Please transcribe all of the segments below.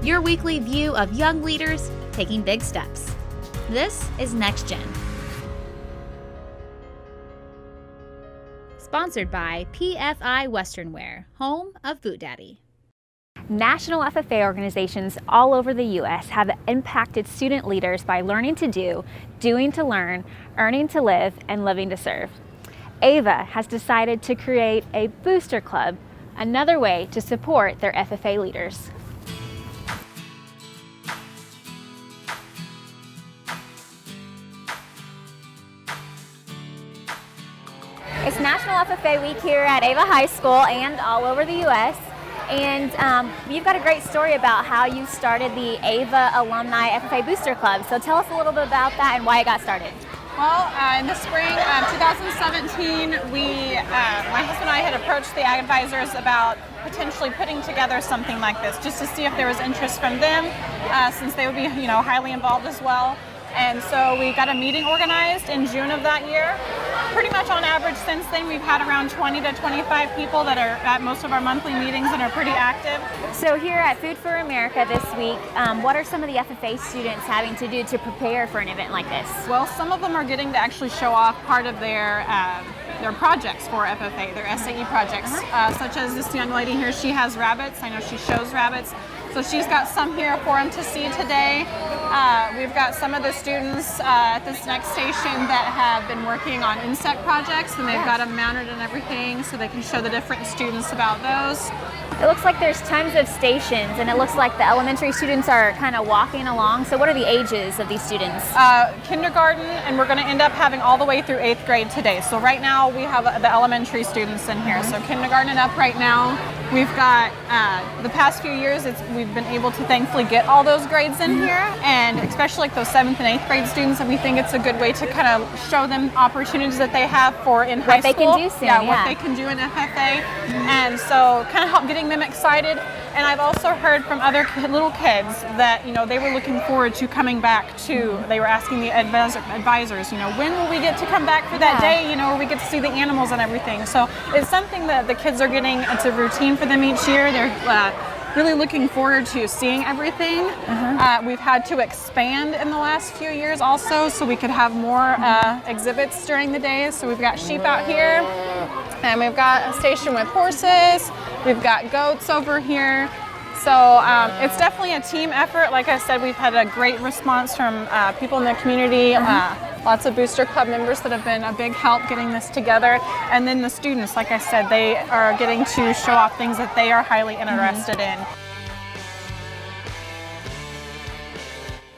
your weekly view of young leaders taking big steps. This is Next Gen. Sponsored by PFI Western Wear, home of Boot Daddy. National FFA organizations all over the U.S. have impacted student leaders by learning to do, doing to learn, earning to live, and living to serve. Ava has decided to create a Booster Club, another way to support their FFA leaders. It's National FFA Week here at Ava High School and all over the U.S. And you've got a great story about how you started the Ava Alumni FFA Booster Club. So tell us a little bit about that and why it got started. Well, in the spring of 2017, my husband and I had approached the ag advisors about potentially putting together something like this, just to see if there was interest from them, since they would be, highly involved as well. And so we got a meeting organized in June of that year. Pretty much on average since then, we've had around 20 to 25 people that are at most of our monthly meetings and are pretty active. So here at Food for America this week, what are some of the FFA students having to do to prepare for an event like this? Well, some of them are getting to actually show off part of their projects for FFA, their SAE projects, such as this young lady here. She has rabbits. I know she shows rabbits. So she's got some here for them to see today. We've got some of the students at this next station that have been working on insect projects, and they've got them mounted and everything so they can show the different students about those. It looks like there's tons of stations, and it looks like the elementary students are kind of walking along. So what are the ages of these students? Kindergarten, and we're going to end up having all the way through 8th grade today. So right now we have the elementary students in here. So kindergarten and up right now. We've got, the past few years, we've been able to thankfully get all those grades in here, and especially like those 7th and 8th grade students, and we think it's a good way to kind of show them opportunities that they have for in high school. What they can do soon, what they can do in FFA. And so kind of help getting them excited. And I've also heard from other little kids that, they were looking forward to coming back to, they were asking the advisors, when will we get to come back for that day, where we get to see the animals and everything. So it's something that the kids are getting, it's a routine for them each year. They're really looking forward to seeing everything. We've had to expand in the last few years also, so we could have more exhibits during the day. So we've got sheep out here, and we've got a station with horses. We've got goats over here. So it's definitely a team effort. Like I said, we've had a great response from people in the community, lots of Booster Club members that have been a big help getting this together. And then the students, like I said, they are getting to show off things that they are highly interested in.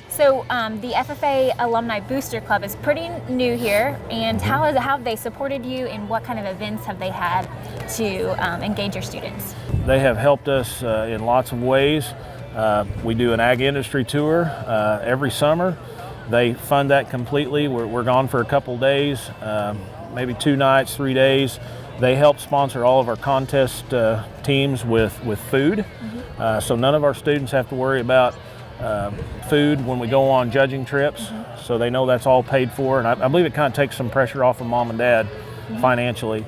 So the FFA Alumni Booster Club is pretty new here, and how have they supported you, and what kind of events have they had to engage your students? They have helped us in lots of ways. We do an ag industry tour every summer. They fund that completely. We're gone for a couple days, maybe 2 nights, 3 days. They help sponsor all of our contest teams with food, so none of our students have to worry about food when we go on judging trips, so they know that's all paid for, and I believe it kind of takes some pressure off of mom and dad financially.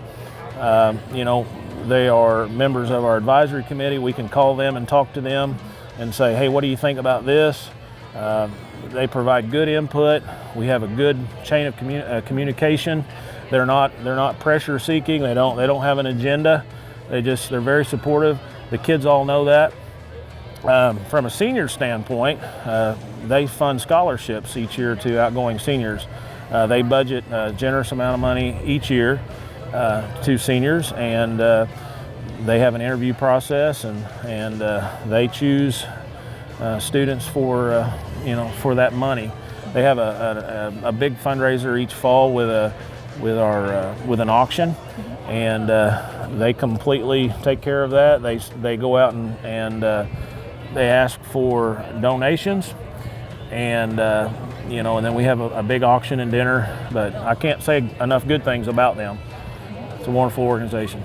They are members of our advisory committee. We can call them and talk to them and say, hey, what do you think about this? They provide good input. We have a good chain of communication. They're not pressure seeking. They don't have an agenda. They're very supportive. The kids all know that. From a senior standpoint, they fund scholarships each year to outgoing seniors. They budget a generous amount of money each year to seniors, and they have an interview process, and they choose students for that money. They have a big fundraiser each fall with an auction, and they completely take care of that. They go out and they ask for donations, and and then we have a big auction and dinner. But I can't say enough good things about them. It's a wonderful organization.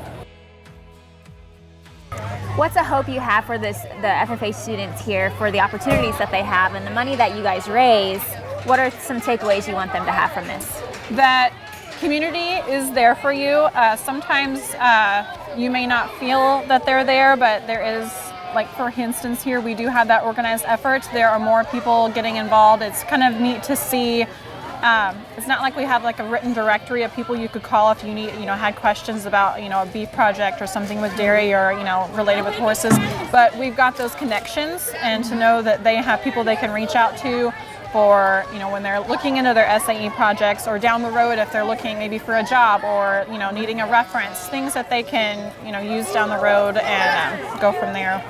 What's a hope you have for the FFA students here, for the opportunities that they have and the money that you guys raise? What are some takeaways you want them to have from this? That community is there for you. Sometimes you may not feel that they're there, but there is like for instance here, we do have that organized effort. There are more people getting involved. It's kind of neat to see. It's not like we have like a written directory of people you could call if you had questions about, a beef project or something with dairy or, related with horses. But we've got those connections, and to know that they have people they can reach out to for, when they're looking into their SAE projects, or down the road if they're looking maybe for a job or, needing a reference, things that they can, use down the road and go from there.